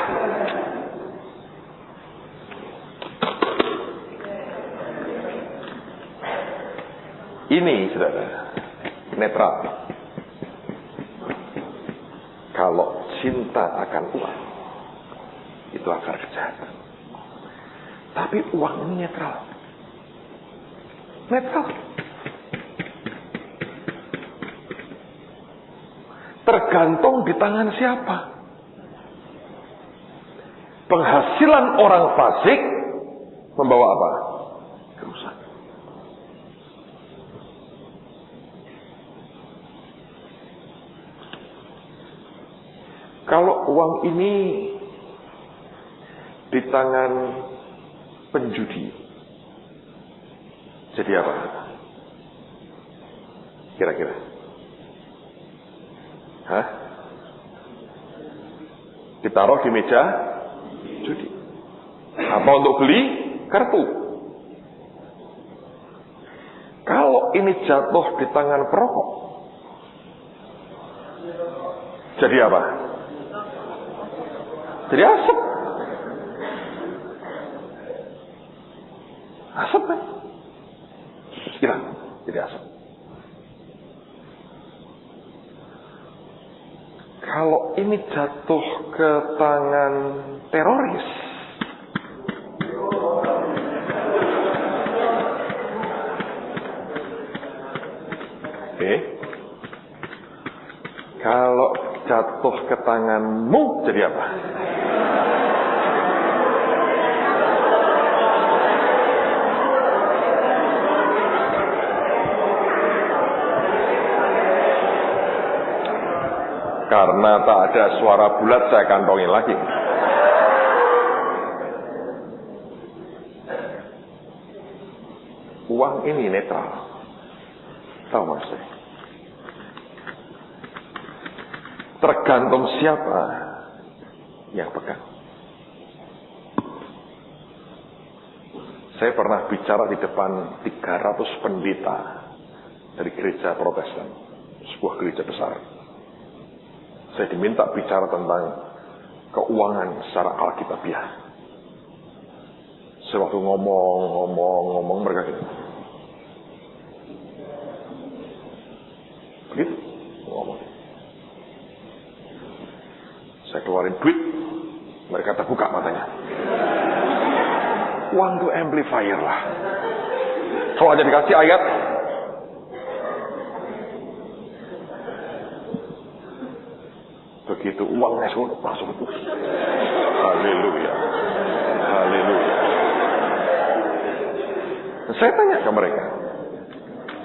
Ini saudara, netral. Kalau cinta akan uang, itu akar kejahatan. Tapi uang ini netral. Netral. tergantung di tangan siapa. Penghasilan orang fasik membawa apa? Kerusakan. Kalau uang ini di tangan penjudi, jadi apa? Kira-kira? Hah? Ditaruh di meja judi. Apa untuk beli kartu? Kalau ini jatuh di tangan perokok, jadi apa? Jadi asap. Asap kan? Kira, jadi asap. Kalau ini jatuh ke tangan teroris, kalau jatuh ke tanganmu, jadi apa? Karena tak ada suara bulat, saya kantongin lagi. Uang ini netral. Tahu maksudnya? Tergantung siapa yang pegang. Saya pernah bicara di depan 300 pendeta dari gereja Protestan, sebuah gereja besar. Saya diminta bicara tentang keuangan secara alkitabiah. Saya waktu ngomong mereka gitu. Begitu ngomong. Saya keluarin duit, mereka terbuka matanya. Uang itu amplifier lah. Kalau aja dikasih ayat, begitu uang masuk itu. Haleluya. Haleluya. Saya tanya ke mereka,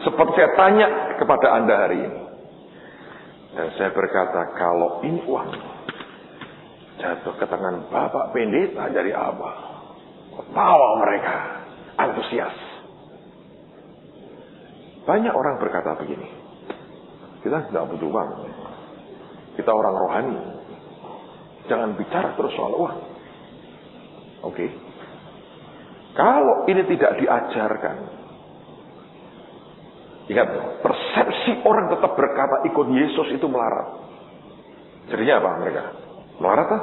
seperti saya tanya kepada Anda hari ini. Dan saya berkata, kalau ini uang jatuh ke tangan Bapak Pendeta dari Abah, tawa mereka, antusias. Banyak orang berkata begini, kita tidak butuh uang, kita orang rohani, jangan bicara terus soal uang. Oke. Kalau ini tidak diajarkan, ingat, persepsi orang tetap berkata ikut Yesus itu melarat. Jadinya apa mereka? Melarat kan?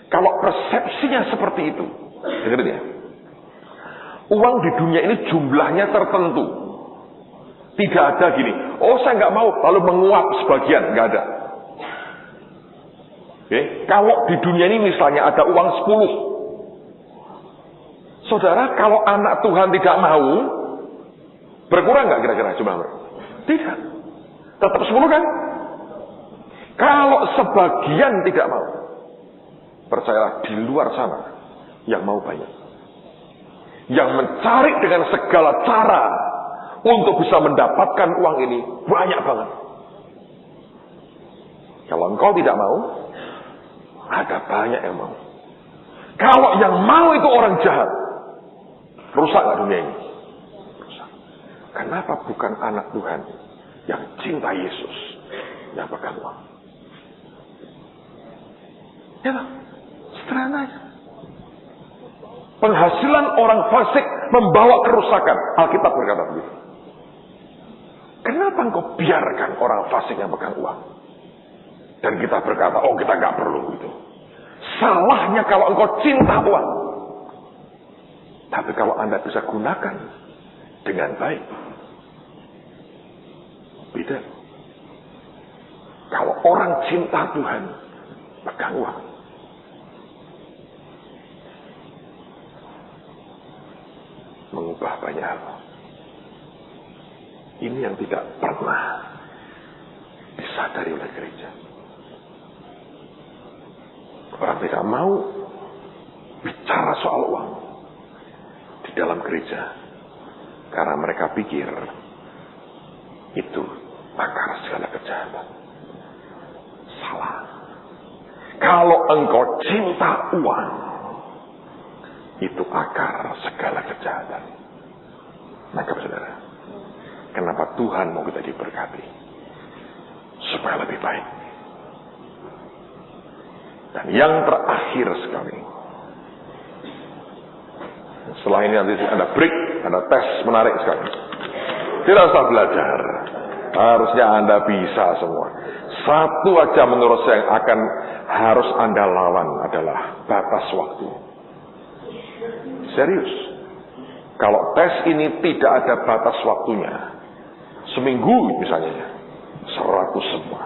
Kalau persepsinya seperti itu, dengerin ya. Uang di dunia ini jumlahnya tertentu. Tidak ada gini, oh saya nggak mau, lalu menguap sebagian, nggak ada. Oke, kalau di dunia ini misalnya ada uang 10. Saudara, kalau anak Tuhan tidak mau, berkurang nggak kira-kira? Coba. Tidak. Tetap 10 kan? Kalau sebagian tidak mau, percayalah di luar sana yang mau banyak. Yang mencari dengan segala cara untuk bisa mendapatkan uang ini banyak banget. Kalau engkau tidak mau, ada banyak yang mau. Kalau yang mau itu orang jahat, rusak gak dunia ini? Rusak. Kenapa bukan anak Tuhan yang cinta Yesus yang pegang uang? Ya, sederhana aja. Penghasilan orang fasik membawa kerusakan. Alkitab berkata begitu. Kenapa engkau biarkan orang fasik yang pegang uang? Dan kita berkata, oh kita gak perlu itu. Salahnya kalau engkau cinta uang. Tapi kalau Anda bisa gunakan dengan baik, beda. Kalau orang cinta Tuhan, pegang uang. Mengubah banyak hal. Ini yang tidak pernah disadari oleh gereja. Orang tidak mau bicara soal uang di dalam gereja karena mereka pikir itu akar segala kejahatan. Salah. Kalau engkau cinta uang, itu akar segala kejahatan. Maka saudara, kenapa Tuhan mau kita diberkati? Supaya lebih baik. Dan yang terakhir sekali, setelah ini nanti ada break, ada tes menarik sekali. Tidak usah belajar, harusnya Anda bisa semua. Satu aja menurut saya yang akan harus Anda lawan adalah batas waktu. Serius. Kalau tes ini tidak ada batas waktunya, seminggu misalnya, 100 semua.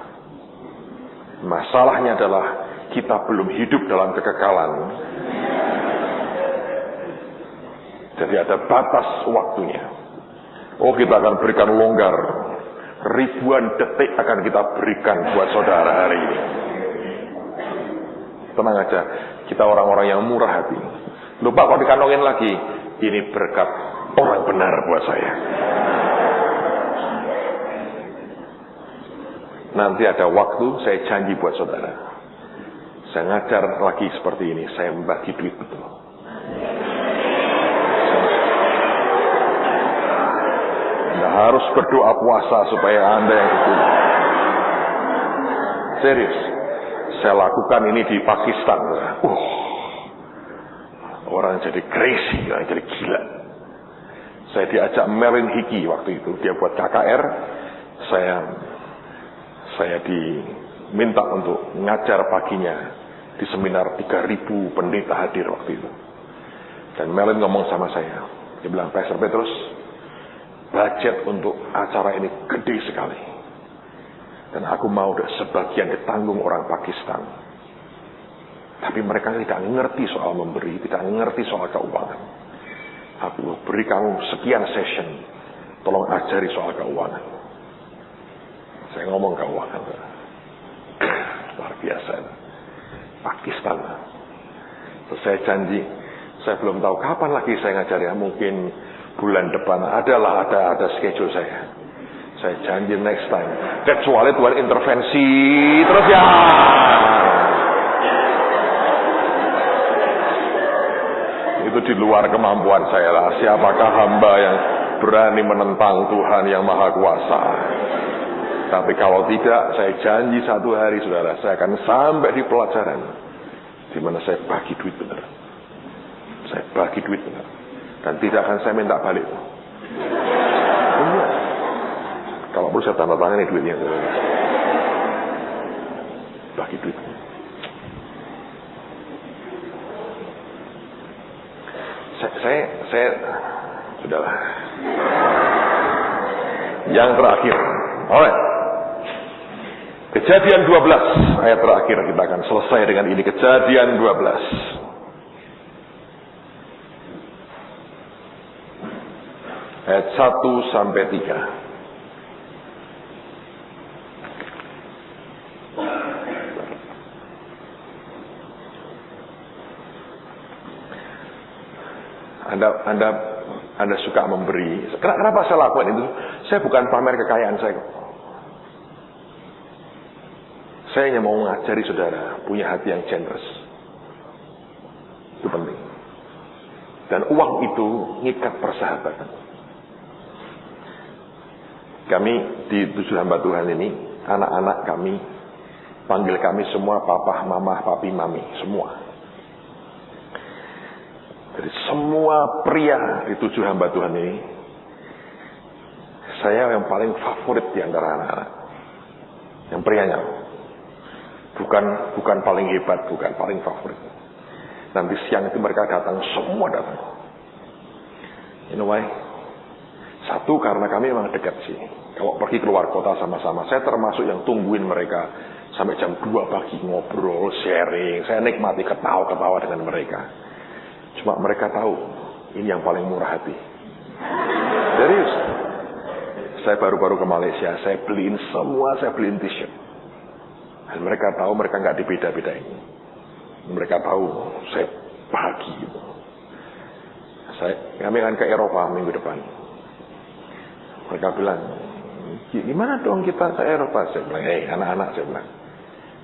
Masalahnya adalah kita belum hidup dalam kekekalan. Jadi ada batas waktunya. Oh, kita akan berikan longgar. Ribuan detik akan kita berikan buat saudara hari ini. Tenang aja, kita orang-orang yang murah hati. Lupa kalau dikantongin lagi, ini berkat orang benar buat saya. Nanti ada waktu, saya janji buat saudara. Saya ngajar lagi seperti ini, saya membagi duit betul. Anda harus berdoa puasa supaya Anda yang betul. Serius, saya lakukan ini di Pakistan. Orang jadi crazy, orang jadi gila. Saya diajak Merlin Hickey waktu itu, dia buat KKR. Saya diminta untuk ngajar paginya di seminar 3.000 pendeta hadir waktu itu. Dan Merlin ngomong sama saya, dia bilang, Pastor Petrus, budget untuk acara ini gede sekali. Dan aku mau sebagian ditanggung orang Pakistan. Tapi mereka tidak mengerti soal memberi, tidak mengerti soal keuangan. Aku beri kamu sekian session, tolong ajari soal keuangan. Saya ngomong keuangan, luar biasa. Pakistan. Terus saya janji, saya belum tahu kapan lagi saya ngajar ya, mungkin bulan depan ada schedule saya. Saya janji next time. Kecuali Tuhan intervensi, terus ya. Itu di luar kemampuan saya lah. Siapakah hamba yang berani menentang Tuhan yang Maha Kuasa? Tapi kalau tidak, saya janji satu hari saudara, saya akan sampai di pelajaran di mana saya bagi duit benar. Saya bagi duit benar. Dan tidak akan saya minta balik. Benar. Kalau perlu saya tanda tangan duitnya. Bagi duit. Saya sudahlah. Yang terakhir. Alright. Kejadian 12 ayat terakhir, kita akan selesai dengan ini. Kejadian 12 ayat 1 sampai 3. Anda suka memberi. Kenapa saya lakukan itu? Saya bukan pamer kekayaan saya. Saya hanya mau mengajari saudara punya hati yang generous. Itu penting. Dan uang itu ngikat persahabatan. Kami di 7 hamba Tuhan ini, anak-anak kami panggil kami semua papa, mama, papi, mami, semua. Jadi semua pria di 7 hamba Tuhan ini, saya yang paling favorit di antara anak-anak. Yang prianya. Bukan paling hebat, bukan paling favorit. Nanti siang itu mereka datang, semua datang. You know why? Satu, karena kami memang dekat sih. Kalau pergi keluar kota sama-sama, saya termasuk yang tungguin mereka sampai jam 2 pagi ngobrol, sharing. Saya nikmati ketawa-ketawa dengan mereka. Cuma mereka tahu ini yang paling murah hati. Serius. Saya baru-baru ke Malaysia, saya beliin t-shirt. Dan mereka tahu mereka nggak dibeda-bedain. Mereka tahu saya bahagia. Kami akan ke Eropa minggu depan. Mereka bilang, gimana dong kita ke Eropa? Saya bilang, anak-anak, saya bilang,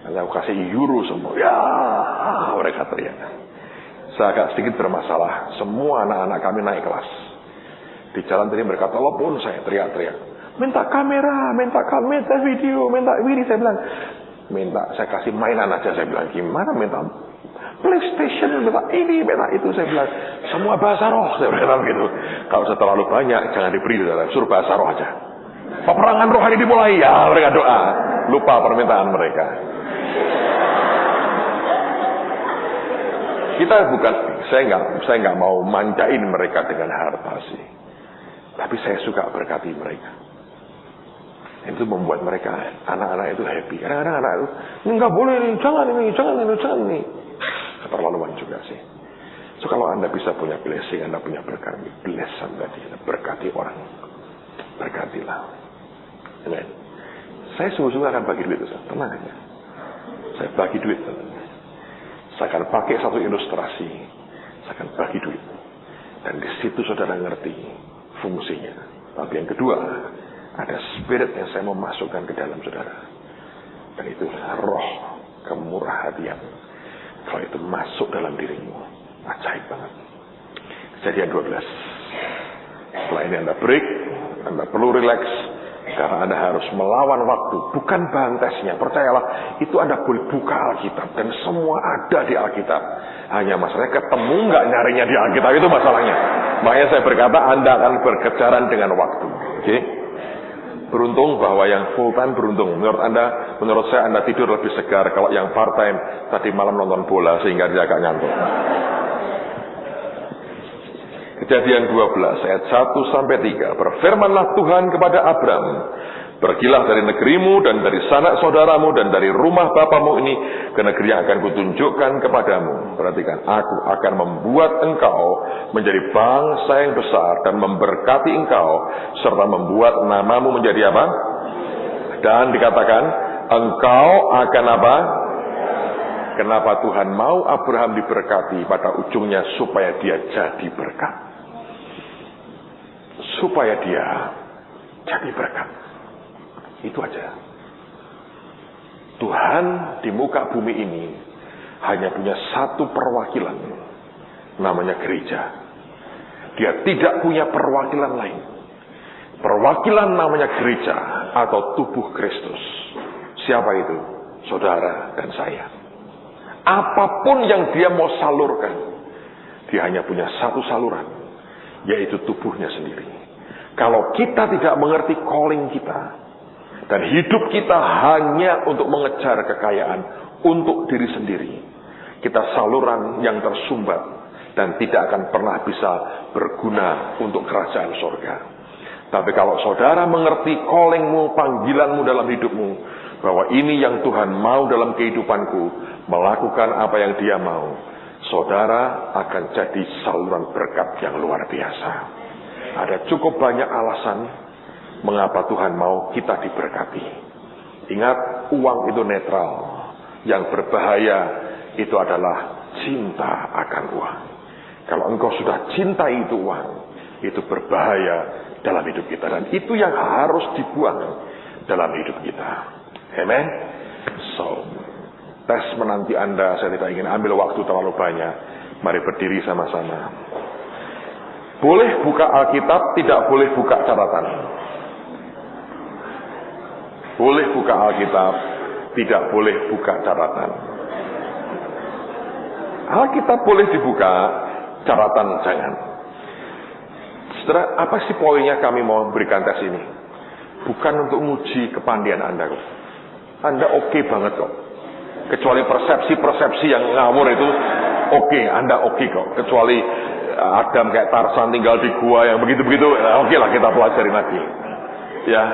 saya kasih euro semua. Ya, mereka teriak. Saya agak sedikit bermasalah. Semua anak-anak kami naik kelas. Di jalan tadi mereka telepon saya, teriak-teriak. Minta kamera, minta video, minta ini. Saya bilang, saya kasih mainan aja. Saya bilang, gimana minta PlayStation, minta ini, minta itu. Saya bilang, semua bahasa roh. Saya bilang gitu. Kalau saya terlalu banyak, jangan diberi. Suruh bahasa roh aja. Peperangan rohani dimulai. Ya, mereka doa. Lupa permintaan mereka. Saya nggak mau manjain mereka dengan harta sih. Tapi saya suka berkati mereka. Itu membuat mereka, anak-anak itu happy. Kadang-kadang anak itu, ini nggak boleh nih, jangan ini. Keterlaluan juga sih. So kalau Anda bisa punya blessing, Anda punya berkat, bless somebody, berkati orang. Berkatilah. Amen. Saya sungguh-sungguh akan bagi duit, tenang aja. Saya bagi duit. Saya akan pakai satu ilustrasi. Saya akan bagi duit. Dan di situ saudara ngerti fungsinya. Tapi yang kedua, ada spirit yang saya mau masukkan ke dalam saudara. Dan itu roh kemurah hatian. Kalau itu masuk dalam dirimu, ajaib banget. Kejadian 12. Setelah ini Anda break, Anda perlu relax. Karena Anda harus melawan waktu. Bukan bantesnya, percayalah. Itu Anda boleh buka Alkitab. Dan semua ada di Alkitab. Hanya masalahnya ketemu nggak nyarinya di Alkitab, itu masalahnya. Makanya saya berkata Anda akan berkejaran dengan waktu. Oke? Beruntung bahwa yang full time beruntung. Menurut saya Anda tidur lebih segar. Kalau yang part time tadi malam nonton bola sehingga dia agak ngantuk. Kejadian 12 ayat 1-3. Berfirmanlah Tuhan kepada Abram, pergilah dari negerimu dan dari sanak saudaramu dan dari rumah bapamu ini ke negeri yang akan kutunjukkan kepadamu. Perhatikan, aku akan membuat engkau menjadi bangsa yang besar dan memberkati engkau serta membuat namamu menjadi apa? Dan dikatakan, engkau akan apa? Kenapa Tuhan mau Abraham diberkati pada ujungnya? Supaya dia jadi berkat. Supaya dia jadi berkat. Itu aja. Tuhan di muka bumi ini hanya punya satu perwakilan. Namanya gereja. Dia tidak punya perwakilan lain. Perwakilan namanya gereja atau tubuh Kristus. Siapa itu? Saudara dan saya. Apapun yang dia mau salurkan, dia hanya punya satu saluran, yaitu tubuhnya sendiri. Kalau kita tidak mengerti calling kita, dan hidup kita hanya untuk mengejar kekayaan untuk diri sendiri, kita saluran yang tersumbat dan tidak akan pernah bisa berguna untuk kerajaan surga. Tapi kalau saudara mengerti callingmu, panggilanmu dalam hidupmu, bahwa ini yang Tuhan mau dalam kehidupanku, melakukan apa yang dia mau, saudara akan jadi saluran berkat yang luar biasa. Ada cukup banyak alasan mengapa Tuhan mau kita diberkati. Ingat, uang itu netral. Yang berbahaya itu adalah cinta akan uang. Kalau engkau sudah cintai itu uang, itu berbahaya dalam hidup kita. Dan itu yang harus dibuang dalam hidup kita. Amen. So, tes menanti Anda, saya tidak ingin ambil waktu terlalu banyak. Mari berdiri sama-sama. Boleh buka Alkitab, tidak boleh buka catatan. Boleh buka Alkitab, tidak boleh buka catatan. Alkitab boleh dibuka, catatan jangan. Saudara, apa sih poinnya kami mau berikan tes ini? Bukan untuk menguji kepandian Anda kok. Anda oke banget kok. Kecuali persepsi-persepsi yang ngawur itu oke, Anda oke kok. Kecuali Adam kayak Tarsan tinggal di gua yang begitu-begitu, oke lah kita pelajari lagi. Ya,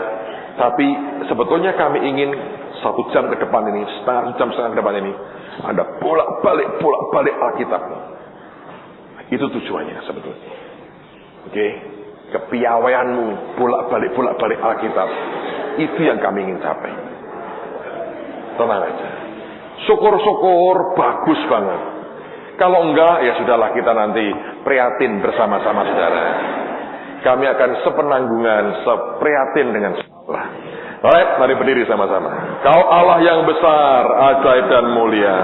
tapi sebetulnya kami ingin 1 jam ke depan ini, 1 jam setengah ke depan ini, Anda bolak-balik Alkitab. Itu tujuannya sebetulnya. Oke. kepiawaianmu, bolak-balik Alkitab. Itu yang kami ingin capai. Tenang aja. Syukur-syukur bagus banget. Kalau enggak, ya sudahlah, kita nanti prihatin bersama-sama saudara. Kami akan sepenanggungan, seprihatin dengan saudara. Baik, mari berdiri sama-sama. Kau Allah yang besar, ajaib dan mulia.